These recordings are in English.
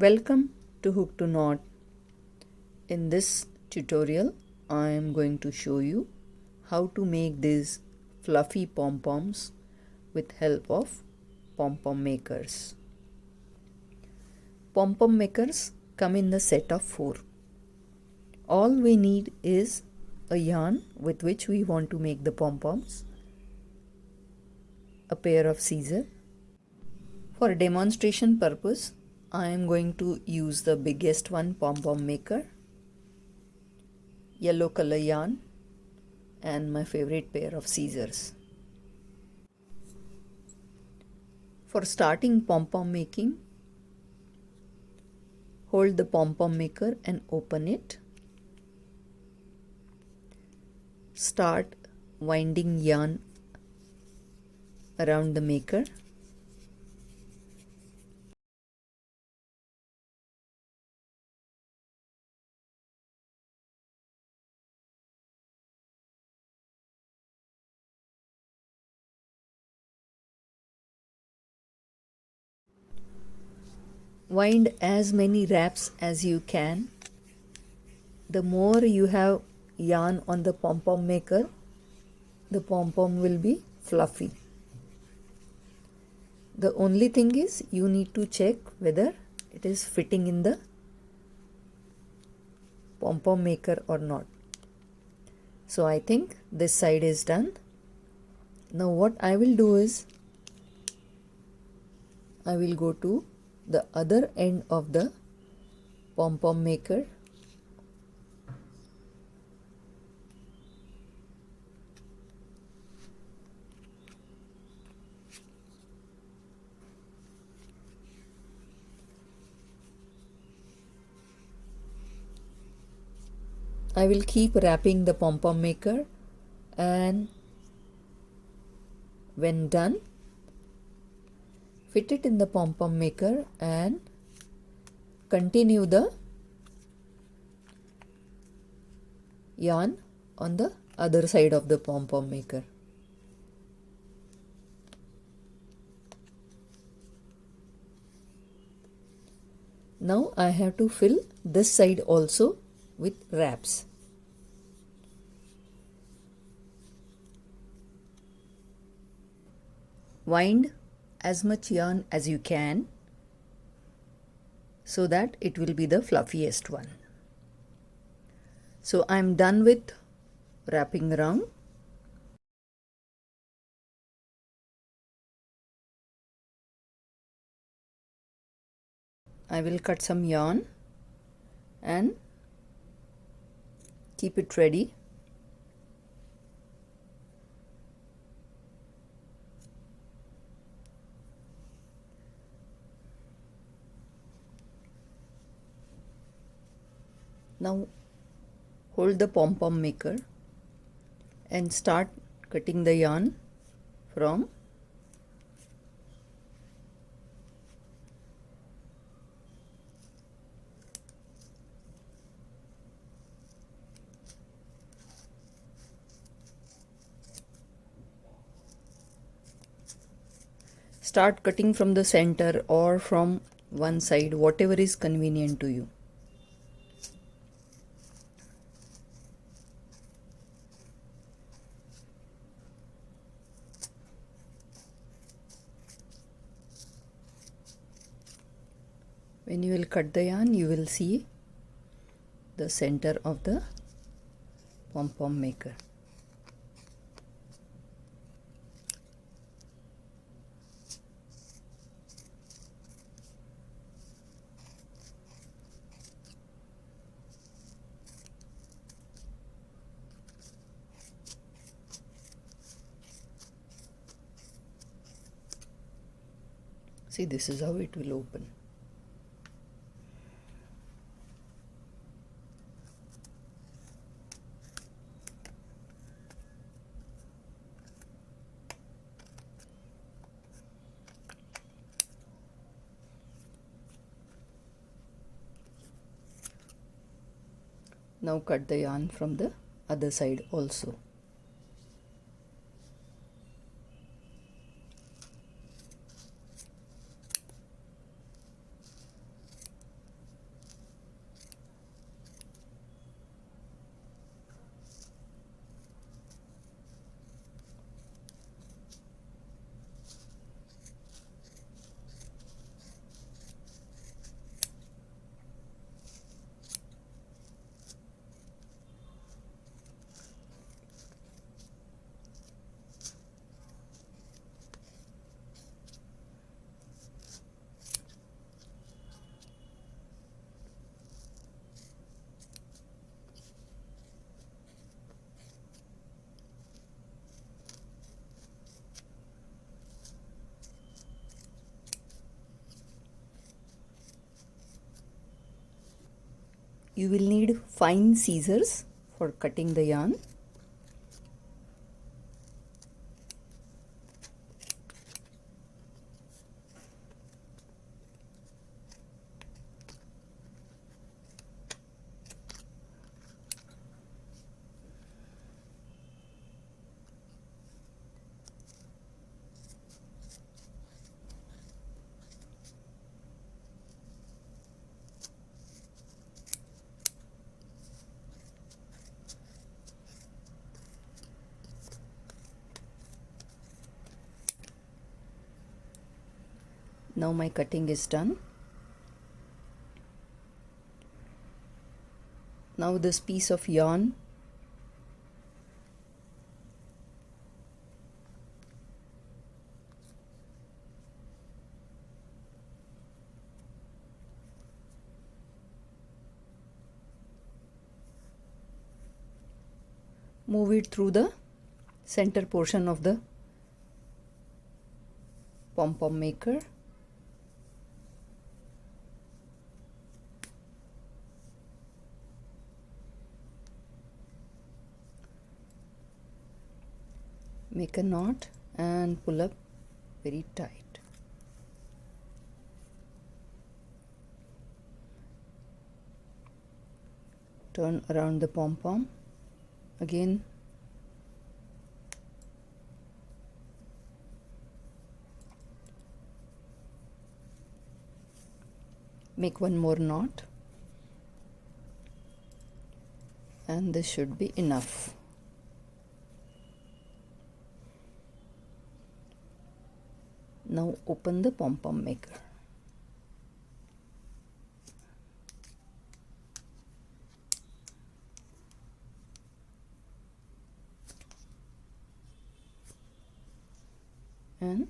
Welcome to Hook to Knot. In this tutorial, I am going to show you how to make these fluffy pom-poms with help of pom-pom makers. Pom-pom makers come in the set of 4. All we need is a yarn with which we want to make the pom-poms, a pair of scissors. For demonstration purpose, I am going to use the biggest one pom-pom maker, yellow color yarn, and my favorite pair of scissors. For starting pom-pom making, hold the pom-pom maker and open it. Start winding yarn around the maker. Wind as many wraps as you can. The more you have yarn on the pom-pom maker, the pom-pom will be fluffy. The only thing is you need to check whether it is fitting in the pom-pom maker or not. So I think this side is done. Now what I will do is I will go to the other end of the pom-pom maker. I will keep wrapping the pom-pom maker, and when done, fit it in the pom-pom maker and continue the yarn on the other side of the pom-pom maker. Now I have to fill this side also with wraps. Wind as much yarn as you can so that it will be the fluffiest one. So I am done with wrapping around. I will cut some yarn and keep it ready. Now hold the pom-pom maker and start cutting the yarn from the center or from one side, whatever is convenient to you. When you will cut the yarn, you will see the center of the pom-pom maker. See, this is how it will open. Now cut the yarn from the other side also. You will need fine scissors for cutting the yarn. Now my cutting is done. Now this piece of yarn move it through the center portion of the pom-pom maker. Make a knot and pull up very tight. Turn around the pom-pom again. Make one more knot, and this should be enough. Now open the pom-pom maker. And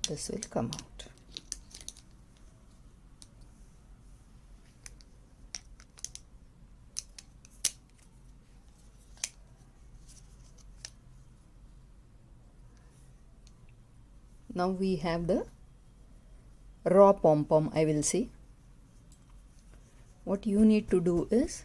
this will come out. Now we have the raw pom-pom, I will say. What you need to do is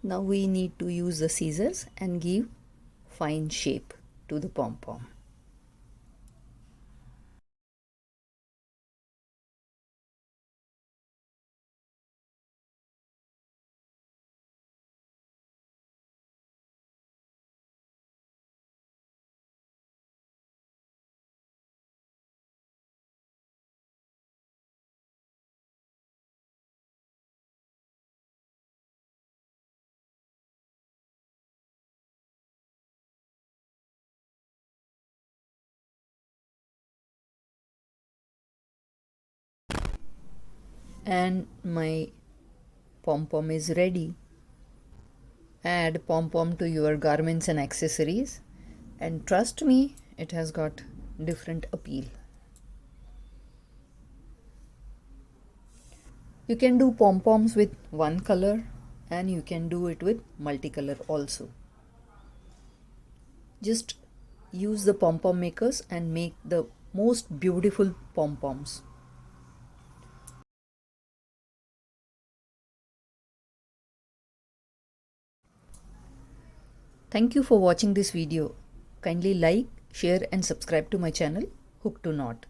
now we need to use the scissors and give fine shape to the pom-pom. And my pom-pom is ready. Add pom-pom to your garments and accessories, and trust me, it has got different appeal. You can do pom-poms with one color, and you can do it with multicolor also. Just use the pom-pom makers and make the most beautiful pom-poms. Thank you for watching this video. Kindly like, share and subscribe to my channel Hook to Knot.